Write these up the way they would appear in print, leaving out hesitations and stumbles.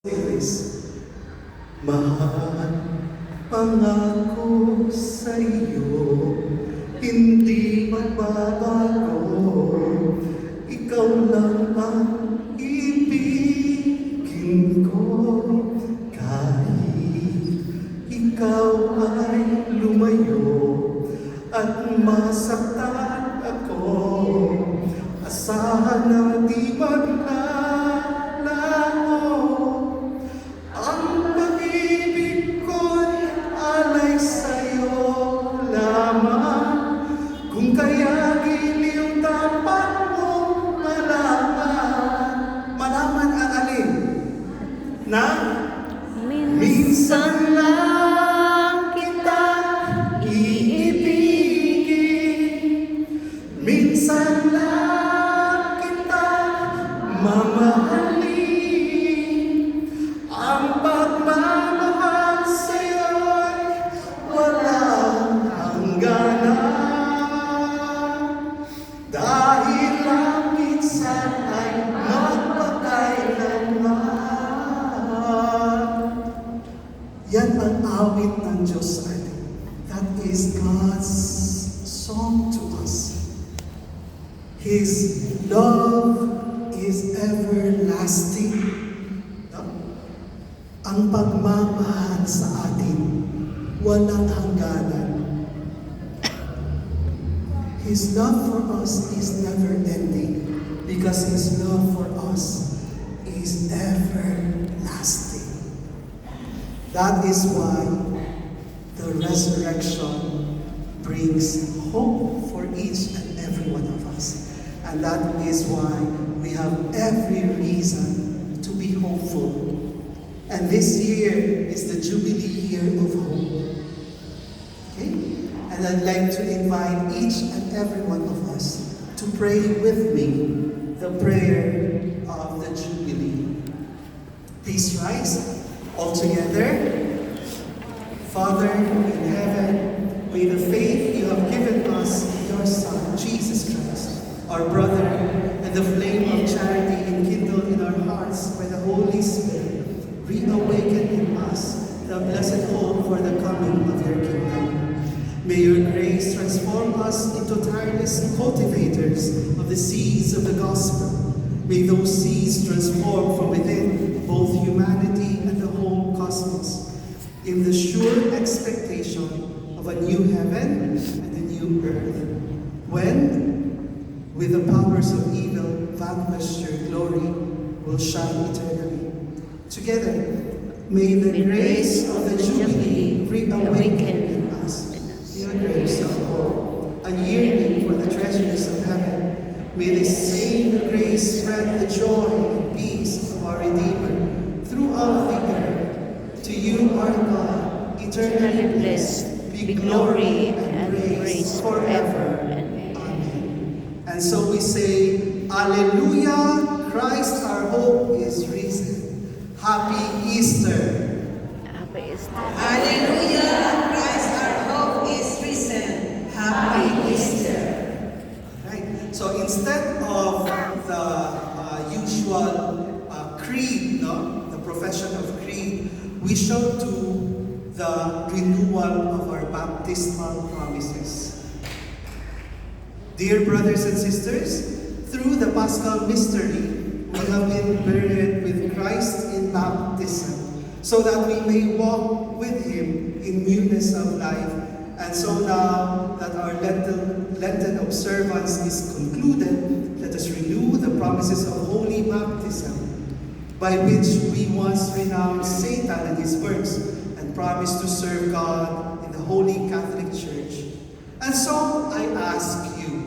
Series, mahal pangako sa iyo, hindi magbabago. Ikaw lang ang ibigin ko, kahit ikaw ay lumayo at masaktan ako. Asahan na di maglaho ang pag-ibig ko'y alay sa'yo lamang. Kung kaya giliw dapat mong malaman ang alin na minsan lang kita iibigin, minsan lang kita mamahalin. Ang pagmamahal sa'yo'y walang hangganan, dahil ang minsan ay magpakailanman. Yan ang awit ng Diyos sa atin. That is God's song to us. His love is everlasting. Ang pagmamahal sa atin, walang hangganan. His love for us is never ending because His love for us is everlasting. That is why the resurrection brings hope for each and every one of us. And that is why we have every reason to be hopeful. And this year is the Jubilee Year of Hope. Okay? And I'd like to invite each and every one of us to pray with me the prayer of the Jubilee. Please rise all together. Father in heaven, may the faith you have given us in your Son, Jesus Christ, our brother, and the flame of charity enkindled in our hearts by the Holy Spirit, reawaken in us the blessed hope for the coming of your kingdom. May your grace transform us into tireless cultivators of the seeds of the gospel. May those seeds transform from within both humanity and the whole cosmos, in the sure expectation of a new heaven and a new earth, when, with the powers of evil vanquished, your glory will shine eternally. Together, may the grace of the Jubilee reawaken in us your grace of hope, a yearning for the treasures of heaven. May this same grace spread the joy and peace of our Redeemer throughout the earth. To you, our God, eternally blessed, be glory and praise forever and amen. And so we say, Alleluia, Christ our hope is risen. Happy Easter! Happy Easter. Hallelujah! Christ our hope is risen. Happy Easter. Right. So instead of the usual creed, the profession of creed, we shall do the renewal of our baptismal promises. Dear brothers and sisters, through the Paschal mystery, we have been buried with Christ in baptism, so that we may walk with Him in newness of life. And so now that our Lenten observance is concluded, let us renew the promises of holy baptism, by which we once renounced Satan and his works, and promised to serve God in the Holy Catholic Church. And so I ask you,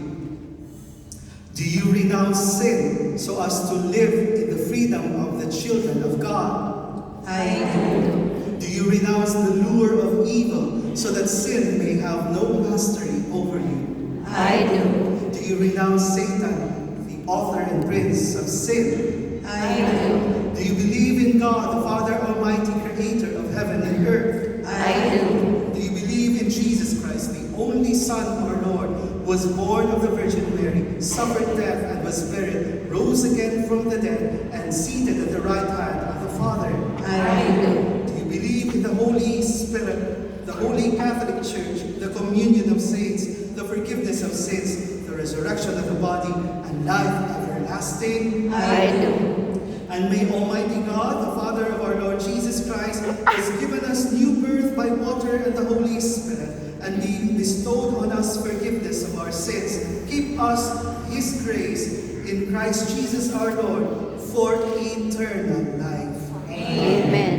do you renounce sin so as to live in the freedom of the children of God? I do. Do you renounce the lure of evil so that sin may have no mastery over you? I do. Do you renounce Satan, the author and prince of sin? I do. Do you believe in God, the Father Almighty, creator of heaven and earth? I do. Do you believe in Jesus Christ, the only Son, our Lord, was born of the Virgin Mary, suffered death and was buried, rose again from the dead, and seated at the right hand of the Father? the Holy Catholic Church, the communion of saints, the forgiveness of sins, the resurrection of the body, and life everlasting. I do. And may Almighty God, the Father of our Lord Jesus Christ, has given us new birth by water and the Holy Spirit, and He bestowed on us forgiveness of our sins. Keep us His grace in Christ Jesus our Lord for eternal life. Amen.